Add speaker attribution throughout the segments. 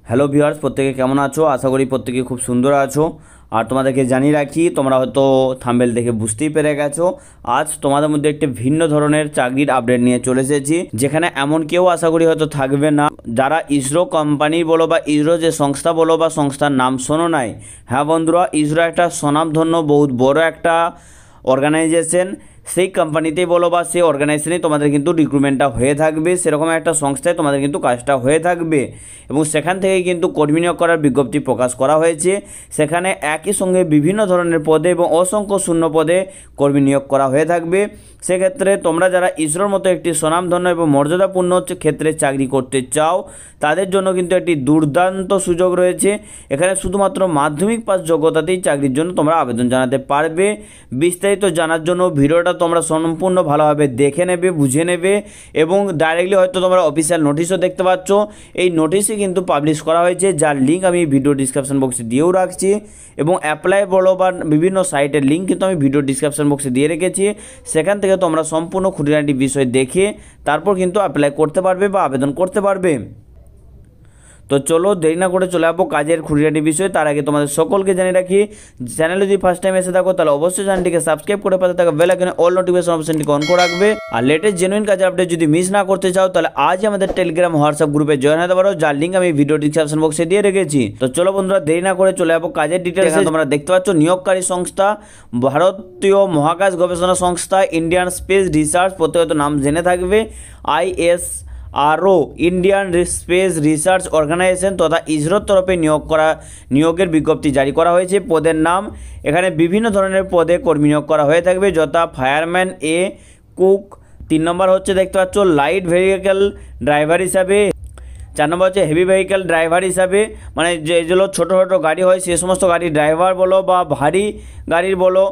Speaker 1: Hello viewers, প্রত্যেকে কেমন আছো? আশা করি প্রত্যেকে খুব সুন্দর আছো। আর তোমাদেরকে জানিয়ে রাখি, তোমরা হয়তো থাম্বনেল দেখে বুঝতেই পেরে গেছো, আজ তোমাদের মধ্যে একটি ভিন্ন ধরনের চাকরির আপডেট নিয়ে চলে এসেছি, যেখানে এমন কেউ আশা করি হয়তো থাকবে না যারা ইসরো কোম্পানি বলো বা ইসরো যে সংস্থা বলো বা সংস্থার নাম শোনো নাই। হ্যাঁ বন্ধুরা, ইসরো একটা স্বনামধন্য বহুত বড় একটা অর্গানাইজেশন। সেই কোম্পানিতেই বলো বা সেই অর্গানাইজেশনেই তোমাদের কিন্তু রিক্রুটমেন্টটা হয়ে থাকবে, সেরকম একটা সংস্থায় তোমাদের কিন্তু কাজটা হয়ে থাকবে এবং সেখান থেকে কিন্তু কর্মী নিয়োগ করার বিজ্ঞপ্তি প্রকাশ করা হয়েছে। সেখানে একই সঙ্গে বিভিন্ন ধরনের পদে এবং অসংখ্য শূন্য পদে কর্মী নিয়োগ করা হয়ে থাকবে। সেক্ষেত্রে তোমরা যারা ইসরোর মতো একটি স্বনামধন্য এবং মর্যাদাপূর্ণ ক্ষেত্রে চাকরি করতে চাও, তাদের জন্য কিন্তু একটি দুর্দান্ত সুযোগ রয়েছে। এখানে শুধুমাত্র মাধ্যমিক পাস যোগ্যতাতেই চাকরির জন্য তোমরা আবেদন জানাতে পারবে। বিস্তারিত জানার জন্য ভিডিওটা তোমরা সম্পূর্ণ ভালোভাবে দেখে নেবে, বুঝে নেবে এবং ডাইরেক্টলি হয়তো তোমরা অফিসিয়াল নোটিশও দেখতে পাচ্ছ। এই নোটিশে কিন্তু পাবলিশ করা হয়েছে, যার লিঙ্ক আমি ভিডিও ডিসক্রিপশন বক্সে দিয়েও রাখছি এবং অ্যাপ্লাই বলো বা বিভিন্ন সাইটের লিঙ্ক কিন্তু আমি ভিডিও ডিসক্রিপশন বক্সে দিয়ে রেখেছি। সেখান থেকে তোমরা সম্পূর্ণ খুঁটিনাটি বিষয় দেখে তারপর কিন্তু অ্যাপ্লাই করতে পারবে বা আবেদন করতে পারবে। তো চলো দেরি না করে চলে আসবো কাজের খুঁটিনাটি বিষয়। তার আগে তোমাদের সকলকে জানিয়ে রাখি, চ্যানেলে যদি ফার্স্ট টাইম এসে থাকো তাহলে অবশ্যই চ্যানেলটিকে সাবস্ক্রাইব করে পাশে থাকা বেল আইকনে অল নোটিফিকেশন অপশনটিকে অন করে রাখবে। আর লেটেস্ট জেনুইন কাজের আপডেট যদি মিস না করতে চাও তাহলে আজ আমাদের টেলিগ্রাম হোয়াটসঅ্যাপ গ্রুপে জয়েন হতে পারো, যার লিঙ্ক আমি ভিডিও ডিসক্রিপশন বক্সে দিয়ে রেখেছি। তো চলো বন্ধুরা দেরি না করে চলে যাবো কাজের ডিটেলসে। তোমরা দেখতে পাচ্ছ নিয়োগকারী সংস্থা ভারতীয় মহাকাশ গবেষণা সংস্থা, ইন্ডিয়ান স্পেস রিসার্চ, প্রত্যেকত নাম জেনে থাকবে, ISRO Indian space research organisation তথা ইসরোর তরফে নিয়োগের বিজ্ঞপ্তি জারি করা হয়েছে। পদের নাম এখানে বিভিন্ন ধরনের পদে কর্মী নিয়োগ করা হয়ে থাকবে, যথা ফায়ারম্যান, কুক। 3 নম্বর হচ্ছে দেখতে পাচ্ছ লাইট ভেহিকেল ড্রাইভার হিসাবে। 4 নম্বর হচ্ছে হেভি ভেহিকেল ড্রাইভার হিসাবে, মানে যেগুলো ছোটো ছোটো গাড়ি হয় সে সমস্ত গাড়ির ড্রাইভার বলো বা ভারী গাড়ির বলো,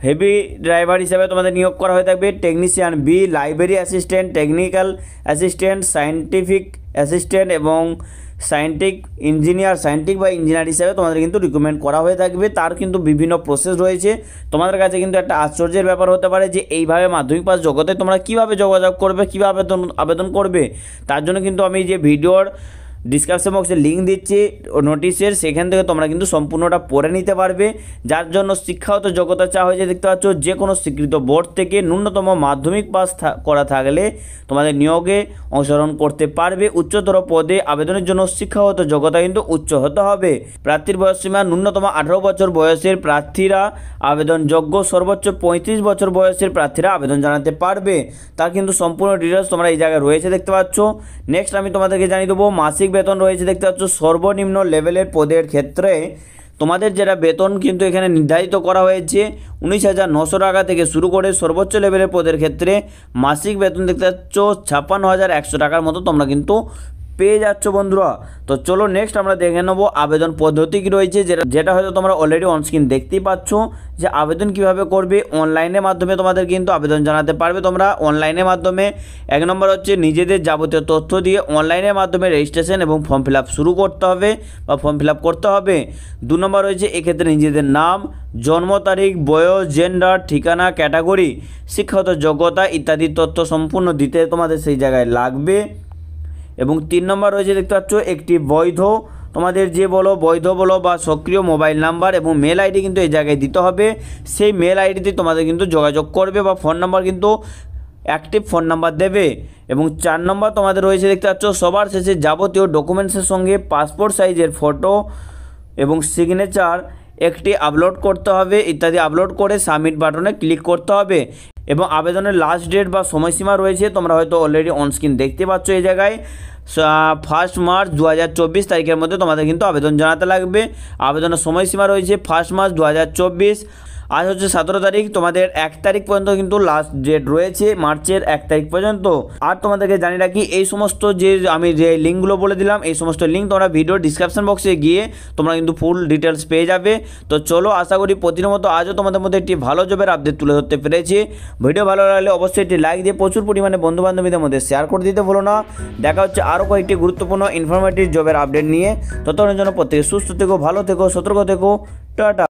Speaker 1: হেভি ড্রাইভার হিসাবে তোমাদের নিয়োগ করা হয়ে থাকবে। Technician B, library assistant, technical assistant, scientific assistant এবং সায়েন্টিফিক বা ইঞ্জিনিয়ার হিসাবে তোমাদের কিন্তু রিক্রুটমেন্ট করা হয়ে থাকবে। তার কিন্তু বিভিন্ন প্রসেস রয়েছে। তোমাদের কাছে কিন্তু একটা আশ্চর্যের ব্যাপার হতে পারে যে এইভাবে মাধ্যমিক পাস যোগ্যতায় তোমরা কীভাবে যোগাযোগ করবে, কীভাবে আবেদন করবে। তার জন্য কিন্তু আমি যে ভিডিওর ডিসক্রিপশন বক্সে লিঙ্ক দিচ্ছি নোটিশের, সেখান থেকে তোমরা কিন্তু সম্পূর্ণটা পড়ে নিতে পারবে। যার জন্য শিক্ষাগত যোগ্যতা চাওয়া হয়েছে দেখতে পাচ্ছ, যে কোনো স্বীকৃত বোর্ড থেকে ন্যূনতম মাধ্যমিক পাস করা থাকলে তোমাদের নিয়োগে অংশগ্রহণ করতে পারবে। উচ্চতর পদে আবেদনের জন্য শিক্ষাগত যোগ্যতা কিন্তু উচ্চ হতে হবে। প্রার্থীর বয়সসীমা ন্যূনতম 18 বছর বয়সের প্রার্থীরা আবেদনযোগ্য, সর্বোচ্চ 35 বছর বয়সের প্রার্থীরা আবেদন জানাতে পারবে। তার কিন্তু সম্পূর্ণ ডিটেলস তোমরা এই জায়গায় রয়েছে দেখতে পাচ্ছ। নেক্সট আমি তোমাদেরকে জানিয়ে দেবো মাসিক বেতন রয়েছে দেখতে পাচ্ছ। সর্বনিম্ন লেভেলের পদের ক্ষেত্রে তোমাদের যেটা বেতন কিন্তু এখানে নির্ধারিত করা হয়েছে 19,900 টাকা থেকে শুরু করে সর্বোচ্চ লেভেলের পদের ক্ষেত্রে মাসিক বেতন দেখতে পাচ্ছ 56,100 টাকার মতো তোমরা কিন্তু পেয়ে যাচ্ছ বন্ধুরা। তো চলো নেক্সট আমরা দেখে নেবো আবেদন পদ্ধতি কী রয়েছে, যেটা হয়তো তোমরা অলরেডি অনস্ক্রিন দেখতেই পাচ্ছ যে আবেদন কিভাবে করবে। অনলাইনের মাধ্যমে তোমাদের কিন্তু আবেদন জানাতে পারবে তোমরা অনলাইনের মাধ্যমে। 1 নম্বর হচ্ছে নিজেদের যাবতীয় তথ্য দিয়ে অনলাইনের মাধ্যমে রেজিস্ট্রেশন এবং ফর্ম ফিল আপ শুরু করতে হবে বা ফর্ম ফিল আপ করতে হবে। 2 নম্বর রয়েছে এক্ষেত্রে নিজেদের নাম, জন্ম তারিখ, বয়স, জেন্ডার, ঠিকানা, ক্যাটাগরি, শিক্ষাগত যোগ্যতা ইত্যাদি তথ্য সম্পূর্ণ দিতে তোমাদের সেই জায়গায় লাগবে। এবং 3 নম্বর রয়েছে দেখতে পাচ্ছ একটি তোমাদের যে বৈধ বলো বা সক্রিয় মোবাইল নাম্বার এবং মেল আইডি কিন্তু এই জায়গায় দিতে হবে। সেই মেল আইডিতে তোমাদের কিন্তু যোগাযোগ করবে বা ফোন নাম্বার কিন্তু অ্যাক্টিভ ফোন নাম্বার দেবে। এবং 4 নম্বর তোমাদের রয়েছে দেখতে পাচ্ছ সবার শেষে যাবতীয় ডকুমেন্টসের সঙ্গে পাসপোর্ট সাইজের ফটো এবং সিগনেচার একটি আপলোড করতে হবে ইত্যাদি আপলোড করে সাবমিট বাটনে ক্লিক করতে হবে। এবং আবেদনের লাস্ট ডেট বা সময়সীমা রয়েছে, তোমরা হয়তো অলরেডি অনস্ক্রিন দেখতে পাচ্ছ এই জায়গায় 1 মার্চ 2024 তারিখের মধ্যে তোমাদের কিন্তু আবেদন জানাতে লাগবে। আবেদনের সময়সীমা রয়েছে 1 মার্চ 2024। আজ হচ্ছে 17 তারিখ, তোমাদের 1 তারিখ পর্যন্ত কিন্তু লাস্ট ডেট রয়েছে, মার্চের 1 তারিখ পর্যন্ত। আর তোমাদেরকে জানিয়ে রাখি এই সমস্ত যে আমি যে লিঙ্কগুলো বলে দিলাম এই সমস্ত লিঙ্ক তোমরা ভিডিও ডিসক্রিপশন বক্সে গিয়ে তোমরা কিন্তু ফুল ডিটেলস পেয়ে যাবে। তো চলো আশা করি প্রতিদিনের মতো আজও তোমাদের মধ্যে একটি ভালো জবের আপডেট তুলে ধরতে পেরেছি। ভিডিও ভালো লাগলে অবশ্যই একটি লাইক দিয়ে প্রচুর পরিমাণে বন্ধুবান্ধবীদের মধ্যে শেয়ার করে দিতে ভুলো না। দেখা হচ্ছে আরও কয়েকটি গুরুত্বপূর্ণ ইনফরমেটিভ জবের আপডেট নিয়ে। ততক্ষণের জন্য প্রত্যেকে সুস্থ থেকো, ভালো থেকো, সতর্ক থেকো। টাটা।